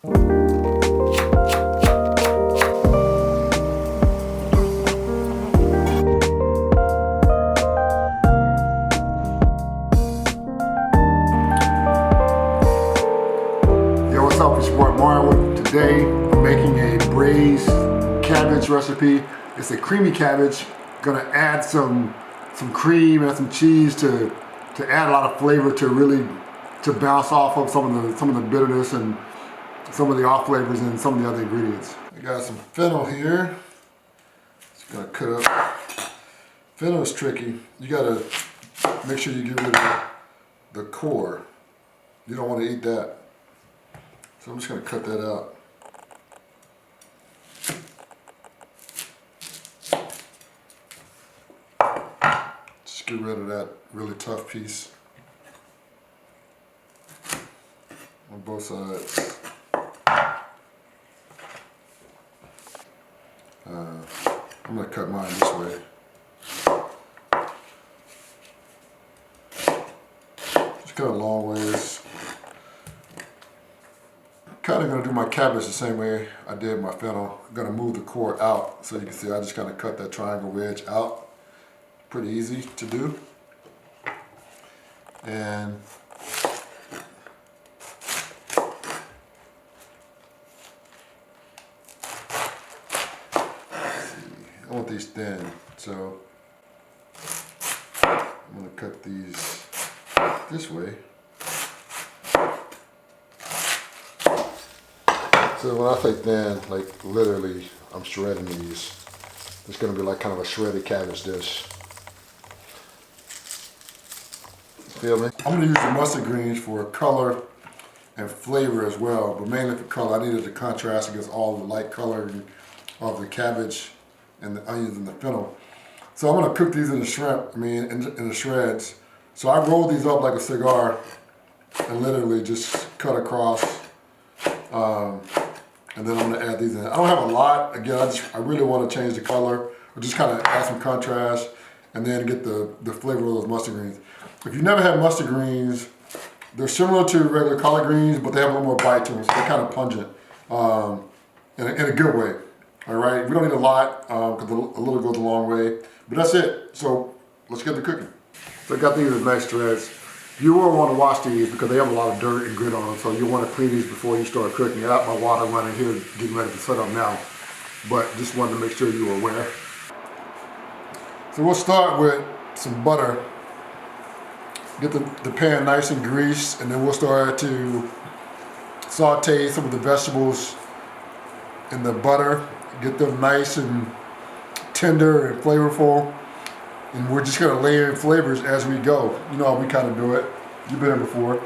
Today I'm making a braised cabbage recipe. It's a creamy cabbage. Gonna add some cream and some cheese to add a lot of flavor to bounce off of some of the bitterness and some of the off flavors and some of the other ingredients. I got some fennel here. Just gonna cut up. Fennel is tricky. You gotta make sure you get rid of the core. You don't want to eat that. So I'm just gonna cut that out. Just get rid of that really tough piece on both sides. I'm gonna cut mine this way. Just cut a long ways. Kind of going to do my cabbage the same way I did my fennel. I'm going to move the core out so you can see I just kind of cut that triangle wedge out. Pretty easy to do. And I want these thin, so I'm going to cut these this way. So when I say thin, like literally, I'm shredding these. It's gonna be like kind of a shredded cabbage dish. Feel me? I'm gonna use the mustard greens for color and flavor as well, but mainly for color. I needed to contrast against all the light color of the cabbage and the onions and the fennel. So I'm gonna cook these in the shrimp, in the shreds. So I roll these up like a cigar and literally just cut across. And then I'm gonna add these in. I don't have a lot. Again, I really want to change the color, or just kind of add some contrast, and then get the flavor of those mustard greens. If you've never had mustard greens, they're similar to regular collard greens, but they have a little more bite to them, so they're kind of pungent, in a good way. All right, we don't need a lot, because a little goes a long way, but that's it. So let's get to cooking. So I got these as nice shreds. You will want to wash these because they have a lot of dirt and grit on them, so you'll want to clean these before you start cooking. I got my water running here, getting ready to set up now, but just wanted to make sure you were aware. So we'll start with some butter. Get the pan nice and greased, and then we'll start to saute some of the vegetables in the butter. Get them nice and tender and flavorful. And we're just gonna layer in flavors as we go. You know how we kind of do it. You've been here before.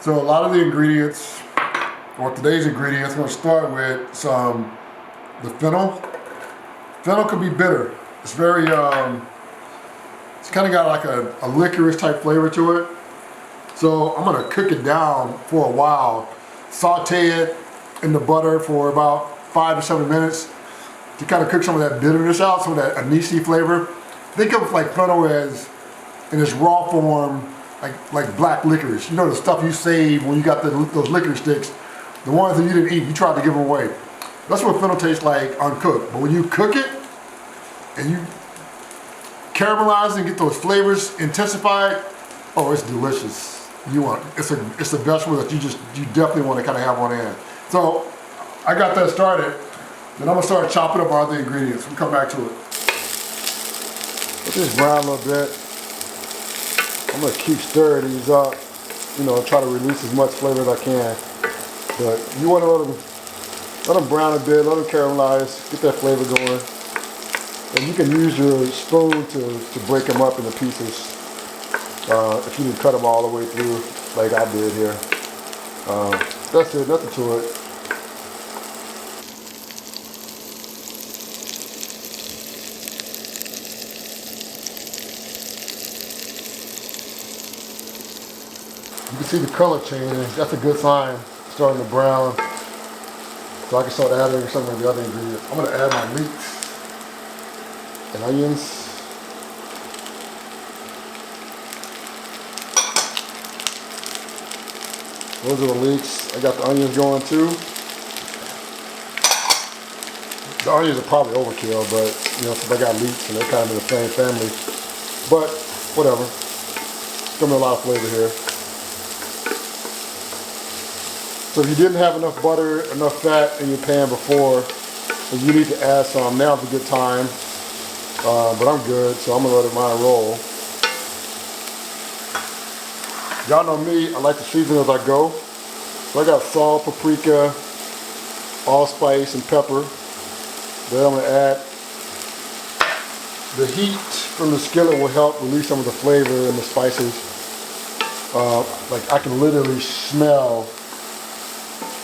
So a lot of the ingredients, or today's ingredients, I'm gonna start with the fennel. Fennel can be bitter. It's very, it's kind of got like a licorice type flavor to it. So I'm gonna cook it down for a while. Saute it in the butter for about 5 to 7 minutes. To kind of cook some of that bitterness out, some of that anise flavor. Think of like fennel as, in its raw form, like black licorice. You know the stuff you save when you got those licorice sticks, the ones that you didn't eat, you tried to give them away. That's what fennel tastes like uncooked. But when you cook it, and you caramelize and get those flavors intensified, oh, it's delicious. It's a vegetable that you definitely want to kind of have on hand. So I got that started. Then I'm gonna start chopping up our other ingredients. We'll come back to it. Let this brown a little bit. I'm gonna keep stirring these up, try to release as much flavor as I can. But you wanna let them brown a bit, let them caramelize, get that flavor going. And you can use your spoon to break them up into pieces. If you didn't cut them all the way through, like I did here. That's it, nothing to it. You can see the color changing. That's a good sign. Starting to brown. So I can start adding some of the other ingredients. I'm going to add my leeks and onions. Those are the leeks. I got the onions going too. The onions are probably overkill, but you know, since I got leeks and they're kind of in the same family. But whatever. It's gonna be a lot of flavor here. So if you didn't have enough butter, enough fat in your pan before, you need to add some. Now's a good time. But I'm good, so I'm gonna let mine roll. Y'all know me, I like to season as I go. So I got salt, paprika, allspice, and pepper. Then I'm gonna add, the heat from the skillet will help release some of the flavor and the spices. Like I can literally smell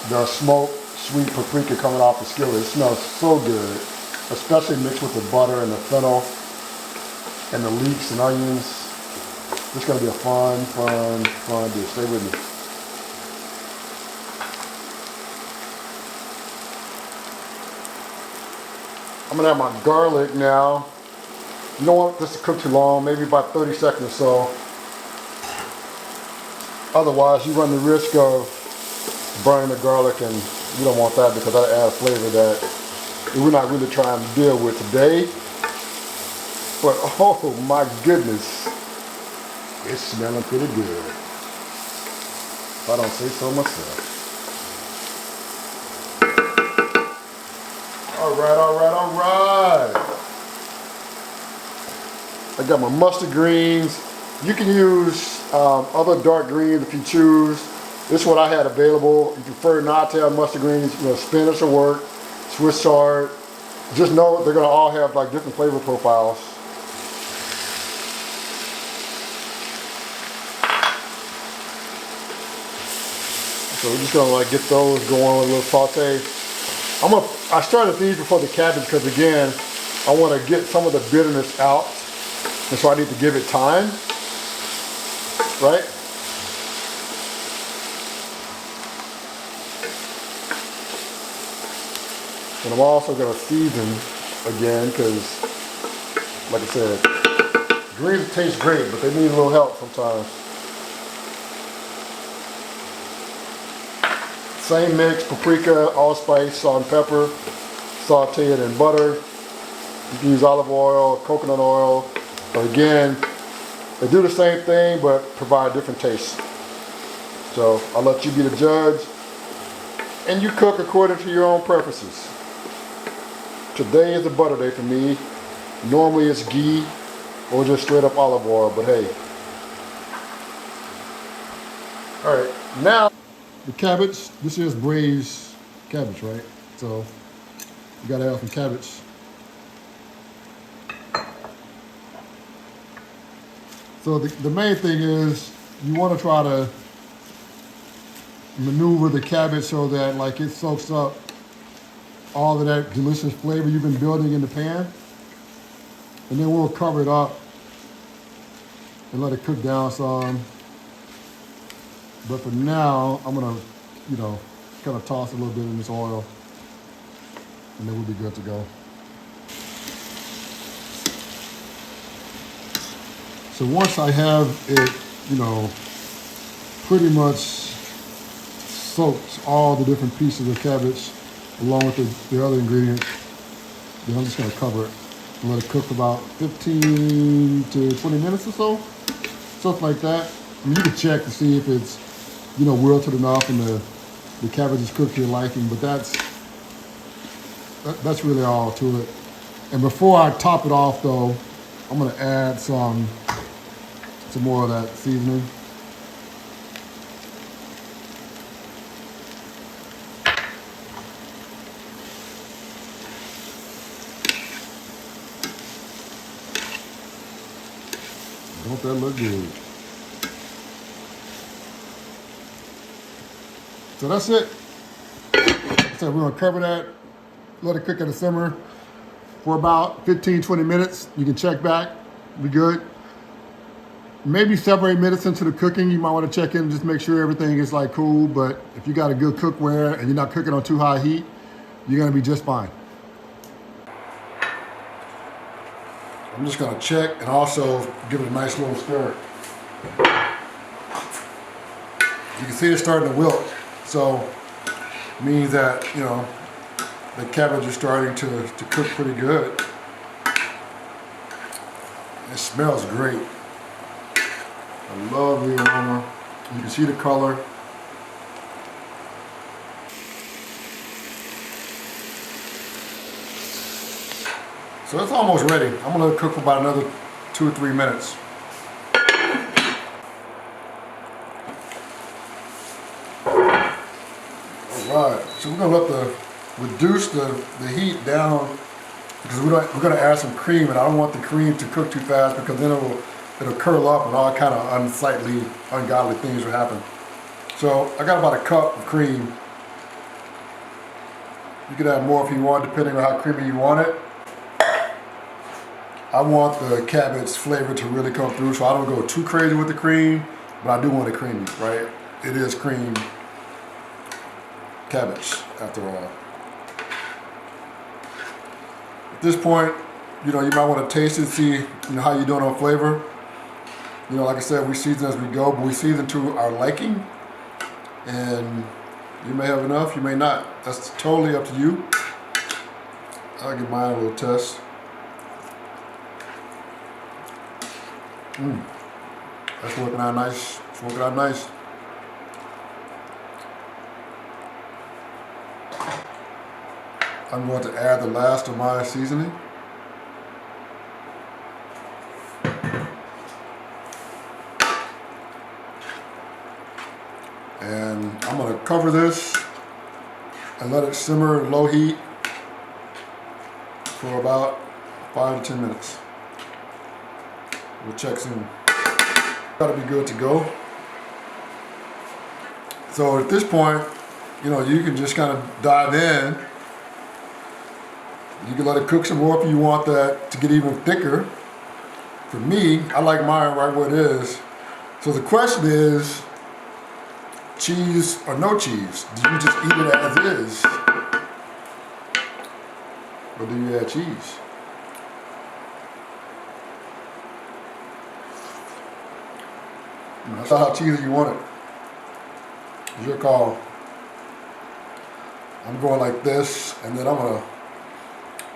the smoked sweet paprika coming off the skillet. It smells so good, especially mixed with the butter and the fennel and the leeks and onions. It's gonna be a fun dish. Stay with me. I'm gonna add my garlic now. You don't want this to cook too long, maybe about 30 seconds or so. Otherwise, you run the risk of burning the garlic, and you don't want that because that adds flavor that we're not really trying to deal with today. But oh my goodness, it's smelling pretty good, if I don't say so myself. All right. I got my mustard greens. You can use other dark greens if you choose. This is what I had available. If you prefer not to have mustard greens, you know, spinach will work, Swiss chard. Just know they're gonna all have like different flavor profiles. So we're just gonna like get those going with a little saute. I started these before the cabbage because again, I want to get some of the bitterness out, and so I need to give it time, right? And I'm also going to season again because, like I said, greens taste great, but they need a little help sometimes. Same mix, paprika, allspice, salt and pepper, saute it in butter. You can use olive oil, coconut oil. But again, they do the same thing but provide different tastes. So I'll let you be the judge, and you cook according to your own preferences. Today is a butter day for me. Normally it's ghee or just straight up olive oil, but hey. All right, now the cabbage. This is braised cabbage, right? So you gotta have some cabbage. So the main thing is you want to try to maneuver the cabbage so that like it soaks up all of that delicious flavor you've been building in the pan. And then we'll cover it up and let it cook down some. But for now, I'm gonna, you know, kind of toss a little bit in this oil, and then we'll be good to go. So once I have it, you know, pretty much soaked all the different pieces of cabbage along with the other ingredients, then I'm just gonna cover it and let it cook for about 15 to 20 minutes or so, stuff like that. I mean, you can check to see if it's, you know, wilted enough and the cabbage is cooked to your liking, but that's really all to it. And before I top it off though, I'm gonna add some more of that seasoning. Don't that look good? So that's it. So we're gonna cover that, let it cook at a simmer for about 15-20 minutes. You can check back, be good. Maybe 7 or 8 minutes into the cooking, you might want to check in and just make sure everything is like cool. But if you got a good cookware and you're not cooking on too high heat, you're gonna be just fine. I'm just gonna check and also give it a nice little stir. You can see it's starting to wilt. So it means that, you know, the cabbage is starting to cook pretty good. It smells great. I love the aroma. You can see the color. So it's almost ready. I'm gonna let it cook for about another 2 or 3 minutes. Alright, so we're gonna reduce the heat down because we're gonna add some cream, and I don't want the cream to cook too fast because then it'll curl up and all kind of unsightly, ungodly things will happen. So I got about a cup of cream. You could add more if you want, depending on how creamy you want it. I want the cabbage flavor to really come through, so I don't go too crazy with the cream, but I do want it creamy, right? It is cream cabbage, after all. At this point, you know, you might want to taste it, see, you know, how you're doing on flavor. You know, like I said, we season as we go, but we season to our liking. And you may have enough, you may not. That's totally up to you. I'll give mine a little test. That's working out nice. It's working out nice. I'm going to add the last of my seasoning. And I'm going to cover this and let it simmer at low heat for about 5 to 10 minutes. We'll check soon. Gotta be good to go. So at this point, you know, you can just kind of dive in. You can let it cook some more if you want that to get even thicker. For me, I like mine right where it is. So the question is, cheese or no cheese? Do you just eat it as is? Or do you add cheese? That's how cheesy you want it. It's your call. I'm going like this, and then I'm gonna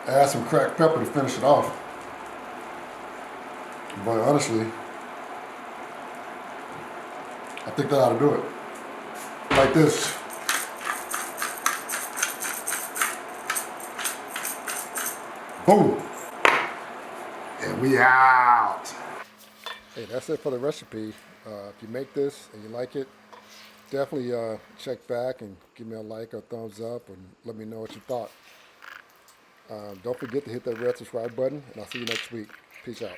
add some cracked pepper to finish it off. But honestly, I think that ought to do it. Like this. Boom. And we out. Hey, that's it for the recipe. If you make this and you like it, definitely check back and give me a like or thumbs up and let me know what you thought. Don't forget to hit that red subscribe button, and I'll see you next week. Peace out.